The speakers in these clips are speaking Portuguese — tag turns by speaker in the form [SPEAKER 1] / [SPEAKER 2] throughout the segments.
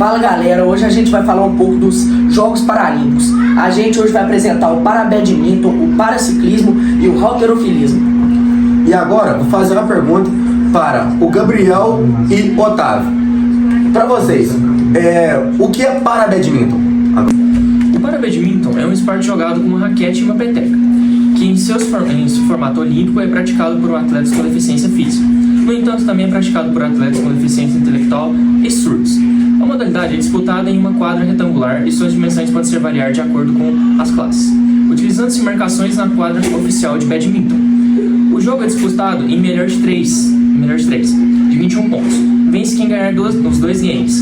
[SPEAKER 1] Fala galera, hoje a gente vai falar um pouco dos Jogos Paralímpicos. A gente hoje vai apresentar o Parabadminton, o Paraciclismo e o Halterofilismo.
[SPEAKER 2] E agora vou fazer uma pergunta para o Gabriel e Otávio. Para vocês, o que é Parabadminton?
[SPEAKER 3] O Parabadminton é um esporte jogado com uma raquete e uma peteca, que em seu formato olímpico é praticado por atletas com deficiência física. No entanto, também é praticado por atletas com deficiência intelectual e surdos. A modalidade é disputada em uma quadra retangular e suas dimensões podem ser variar de acordo com as classes, utilizando-se marcações na quadra oficial de badminton. O jogo é disputado em melhor de 3, de 21 pontos. Vence quem ganhar os dois games.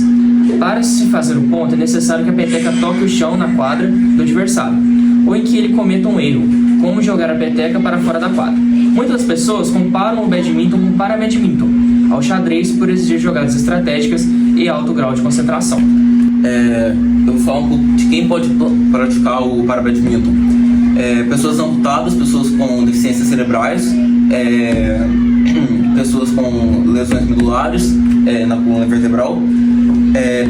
[SPEAKER 3] Para se fazer o ponto, é necessário que a peteca toque o chão na quadra do adversário, ou em que ele cometa um erro, como jogar a peteca para fora da quadra. Muitas pessoas comparam o badminton com o parabadminton, ao xadrez por exigir jogadas estratégicas e alto grau de concentração.
[SPEAKER 4] Eu vou falar um pouco de quem pode praticar o parabadminton. Pessoas amputadas, pessoas com deficiências cerebrais, pessoas com lesões medulares na coluna vertebral,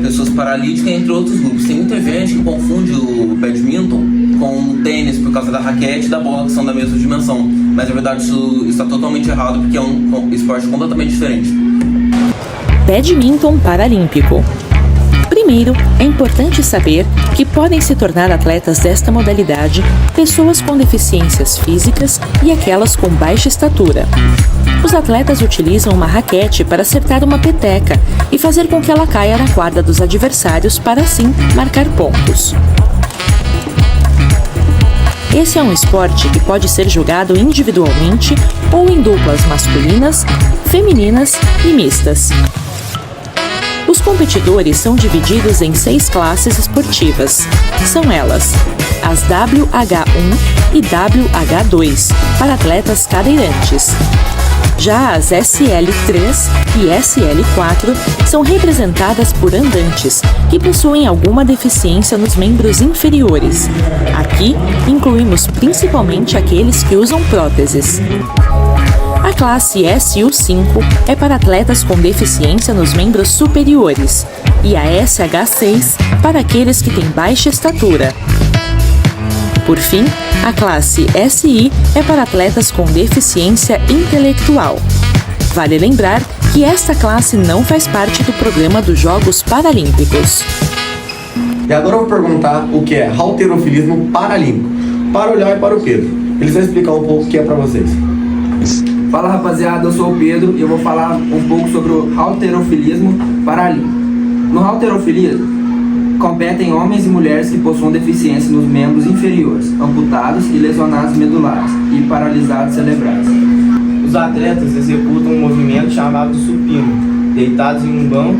[SPEAKER 4] pessoas paralíticas, entre outros grupos. Tem muita gente que confunde o badminton com o tênis por causa da raquete e da bola, que são da mesma dimensão. Mas na verdade isso está totalmente errado, porque é um esporte completamente diferente.
[SPEAKER 5] Badminton Paralímpico. Primeiro, é importante saber que podem se tornar atletas desta modalidade pessoas com deficiências físicas e aquelas com baixa estatura. Os atletas utilizam uma raquete para acertar uma peteca e fazer com que ela caia na quadra dos adversários para assim marcar pontos. Esse é um esporte que pode ser jogado individualmente ou em duplas masculinas, femininas e mistas. Os competidores são divididos em 6 classes esportivas. São elas: as WH1 e WH2, para atletas cadeirantes. Já as SL3 e SL4 são representadas por andantes, que possuem alguma deficiência nos membros inferiores. Aqui, incluímos principalmente aqueles que usam próteses. A classe SU5 é para atletas com deficiência nos membros superiores e a SH6 para aqueles que têm baixa estatura. Por fim, a classe SI é para atletas com deficiência intelectual. Vale lembrar que esta classe não faz parte do programa dos Jogos Paralímpicos.
[SPEAKER 2] E agora eu vou perguntar o que é halterofilismo paralímpico, para o Léo e para o Pedro. Eles vão explicar um pouco o que é para vocês.
[SPEAKER 6] Fala rapaziada, eu sou o Pedro e eu vou falar um pouco sobre o halterofilismo paralímpico. No halterofilismo, competem homens e mulheres que possuam deficiência nos membros inferiores, amputados e lesionados medulares e paralisados cerebrais.
[SPEAKER 7] Os atletas executam um movimento chamado supino, deitados em um banco.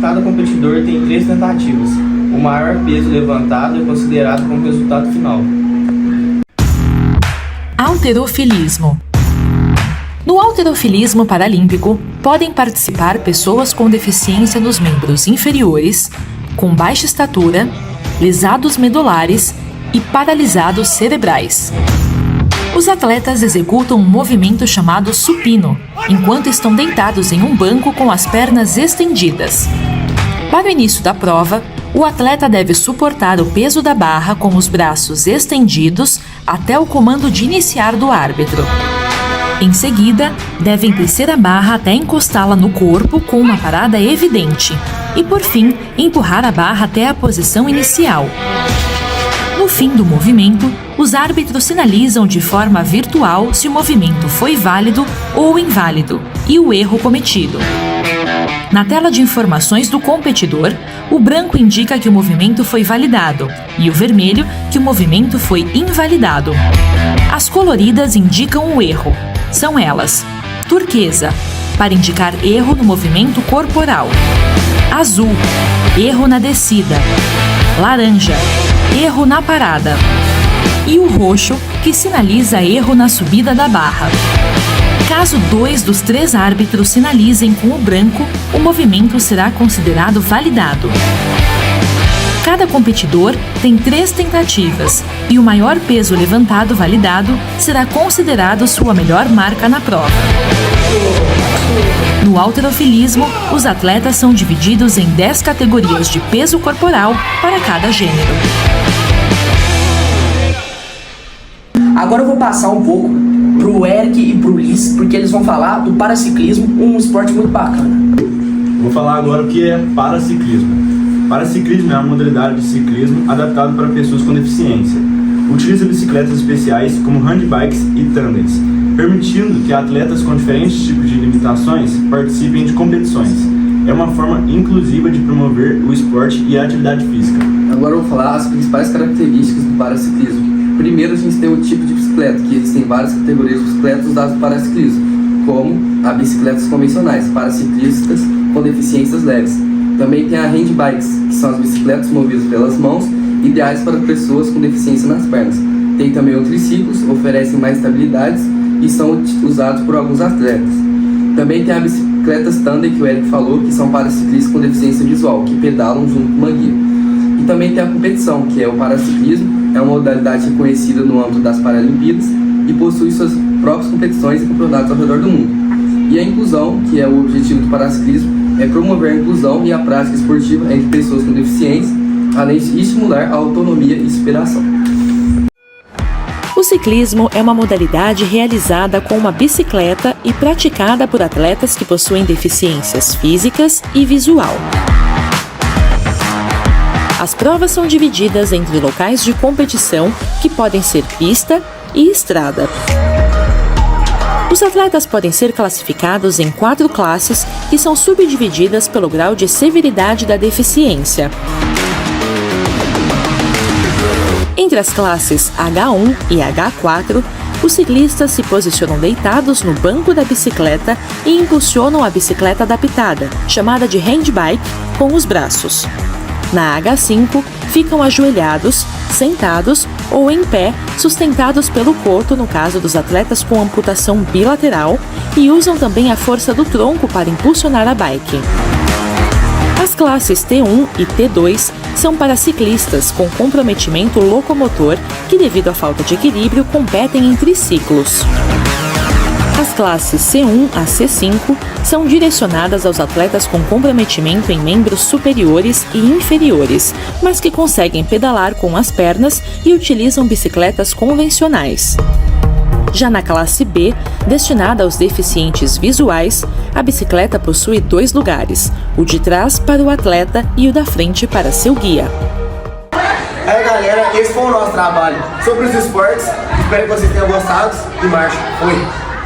[SPEAKER 7] Cada competidor tem 3 tentativas. O maior peso levantado é considerado como resultado final.
[SPEAKER 5] Halterofilismo. No halterofilismo paralímpico, podem participar pessoas com deficiência nos membros inferiores, com baixa estatura, lesados medulares e paralisados cerebrais. Os atletas executam um movimento chamado supino, enquanto estão deitados em um banco com as pernas estendidas. Para o início da prova, o atleta deve suportar o peso da barra com os braços estendidos até o comando de iniciar do árbitro. Em seguida, devem descer a barra até encostá-la no corpo com uma parada evidente e, por fim, empurrar a barra até a posição inicial. No fim do movimento, os árbitros sinalizam de forma virtual se o movimento foi válido ou inválido e o erro cometido. Na tela de informações do competidor, o branco indica que o movimento foi validado e o vermelho que o movimento foi invalidado. As coloridas indicam o erro. São elas: turquesa, para indicar erro no movimento corporal; azul, erro na descida; laranja, erro na parada; e o roxo, que sinaliza erro na subida da barra. Caso 2 dos 3 árbitros sinalizem com o branco, o movimento será considerado validado. Cada competidor tem 3 tentativas e o maior peso levantado validado será considerado sua melhor marca na prova. No halterofilismo, os atletas são divididos em 10 categorias de peso corporal para cada gênero.
[SPEAKER 1] Agora eu vou passar um pouco pro Eric e pro Liz, porque eles vão falar do paraciclismo, um esporte muito bacana.
[SPEAKER 8] Vou falar agora o que é paraciclismo. Paraciclismo é uma modalidade de ciclismo adaptado para pessoas com deficiência. Utiliza bicicletas especiais como handbikes e tandems, permitindo que atletas com diferentes tipos de limitações participem de competições. É uma forma inclusiva de promover o esporte e a atividade física.
[SPEAKER 6] Agora eu vou falar as principais características do paraciclismo. Primeiro, a gente tem o tipo de bicicleta, que existem várias categorias de bicicletas usadas no paraciclismo, como as bicicletas convencionais, paraciclistas com deficiências leves. Também tem a handbikes, que são as bicicletas movidas pelas mãos, ideais para pessoas com deficiência nas pernas. Tem também o triciclos, oferecem mais estabilidades e são usados por alguns atletas. Também tem as bicicletas tandem, que o Eric falou, que são para ciclistas com deficiência visual, que pedalam junto com uma guia. E também tem a competição, que é o paraciclismo, é uma modalidade reconhecida no âmbito das Paralimpíadas e possui suas próprias competições e campeonatos ao redor do mundo. E a inclusão, que é o objetivo do paraciclismo, é promover a inclusão e a prática esportiva entre pessoas com deficiência, além de estimular a autonomia e inspiração.
[SPEAKER 5] O ciclismo é uma modalidade realizada com uma bicicleta e praticada por atletas que possuem deficiências físicas e visual. As provas são divididas entre locais de competição, que podem ser pista e estrada. Os atletas podem ser classificados em 4 classes, que são subdivididas pelo grau de severidade da deficiência. Entre as classes H1 e H4, os ciclistas se posicionam deitados no banco da bicicleta e impulsionam a bicicleta adaptada, chamada de handbike, com os braços. Na H5, ficam ajoelhados, sentados ou em pé, sustentados pelo coto no caso dos atletas com amputação bilateral, e usam também a força do tronco para impulsionar a bike. As classes T1 e T2 são para ciclistas com comprometimento locomotor que, devido à falta de equilíbrio, competem em triciclos. As classes C1 a C5 são direcionadas aos atletas com comprometimento em membros superiores e inferiores, mas que conseguem pedalar com as pernas e utilizam bicicletas convencionais. Já na classe B, destinada aos deficientes visuais, a bicicleta possui 2 lugares, o de trás para o atleta e o da frente para seu guia.
[SPEAKER 2] Aí galera, esse foi o nosso trabalho sobre os esportes. Espero que vocês tenham gostado e marcha. Foi!